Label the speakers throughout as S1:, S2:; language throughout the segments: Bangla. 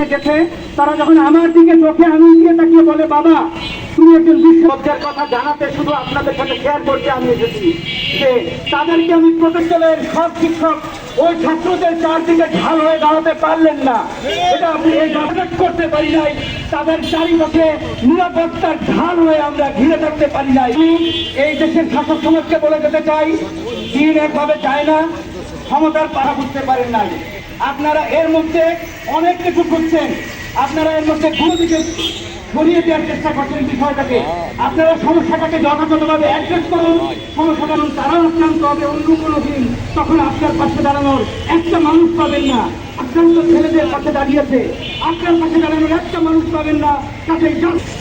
S1: আন্দোলনে গেছে, তারা যখন আমার দিকে চোখে আঙুল দিয়ে তাকিয়ে বলে, বাবা তুমি একজন বিশ্ববিদ্যালয়ের কথা জানাতে শুধু আপনাদের সাথে শেয়ার করতে আমি এসেছি, যে তাদেরকে আমি প্রকৌশলের সব শিক্ষক ওই ছাত্রদের চারদিকে ঢাল হয়ে দাঁড়াতে পারলেন না, এটা আপনি এই প্রোটেক্ট করতে পারি নাই, তাদের চারিপাশে নিরাপত্তার ঢাল হয়ে আমরা ঘিরে থাকতে পারি নাই। এই দেশের শাসক সমাজকে বলে যেতে চাই, দিন একভাবে যায় না, ক্ষমতার পাড়া বুঝতে পারেন নাই। আপনারা এর মধ্যে অনেক কিছু করছেন, আপনারা এর মধ্যে কোনো দিকে সরিয়ে দেওয়ার চেষ্টা করছেন বিষয়টাকে। আপনারা সমস্যাটাকে যথাযথভাবে অ্যাড্রেস করুন, সমস্যাটা তারা আক্রান্ত হবে অন্য কোনো দিন, তখন আপনার পাশে দাঁড়ানোর একটা মানুষ পাবেন না। আক্রান্ত ছেলেদের পাশে দাঁড়িয়েছে, আপনার পাশে দাঁড়ানোর একটা মানুষ পাবেন না। তাতে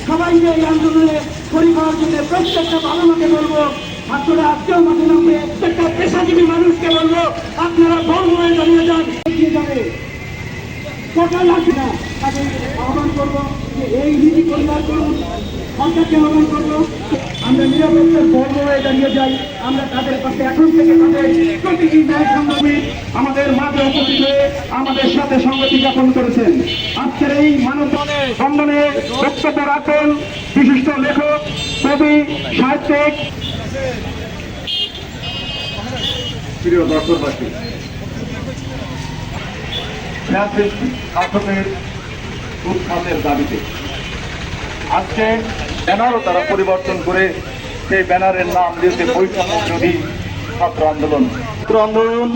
S1: সবাইকে এই আন্দোলনে শরীর হওয়ার জন্য প্রত্যেকটা বাবা মাকে বলবো, ছাত্ররা আজকেও মাঠে নামবে, প্রত্যেকটা পেশাজীবী মানুষকে বলবো আপনারা বর্ম হয়ে দাঁড়িয়ে যান, এগিয়ে যাবে সরকার লাগবে না। তাদের আহ্বান করবো যে এই নীতি পরিবার করুন, সরকারকে আহ্বান করবো আমরা নিরাপত্তার বর্ম হয়ে দাঁড়িয়ে যাই। আমরা তাদের পাশে এখন থেকে তাদের প্রতিটি ন্যায় সংগ্রামী আমাদের মাঝে উপস্থিত হয়ে আমাদের সাথে সংগতি জ্ঞাপন করেছেন। আজকের এই মানব বন্ধনে বক্তব্য রাখেন বিশিষ্ট লেখক, কবি, সাহিত্যিক, প্রিয় দর্শকবাসী, শাসকের উৎখাতের দাবিতে আজকে ব্যানারও তারা পরিবর্তন করে সেই ব্যানারের নাম দিয়েছে বৈষম্য বিরোধী ছাত্র আন্দোলন। ছাত্র আন্দোলন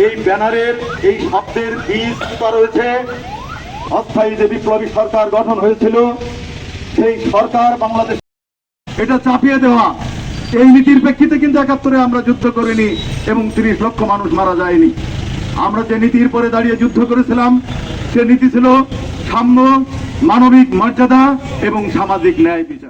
S1: এই ব্যানারের এই শব্দের বীজ রয়েছে অস্থায়ী যে বিপ্লবী সরকার গঠন হয়েছিল, সেই সরকার বাংলাদেশ এটা চাপিয়ে দেওয়া। এই নীতির প্রেক্ষিতে কিন্তু ৭১ আমরা যুদ্ধ করিনি এবং ৩০ লক্ষ মানুষ মারা যায়নি। আমরা যে নীতির পরে দাঁড়িয়ে যুদ্ধ করেছিলাম সে নীতি ছিল সাম্য, মানবিক মর্যাদা এবং সামাজিক ন্যায় বিচার।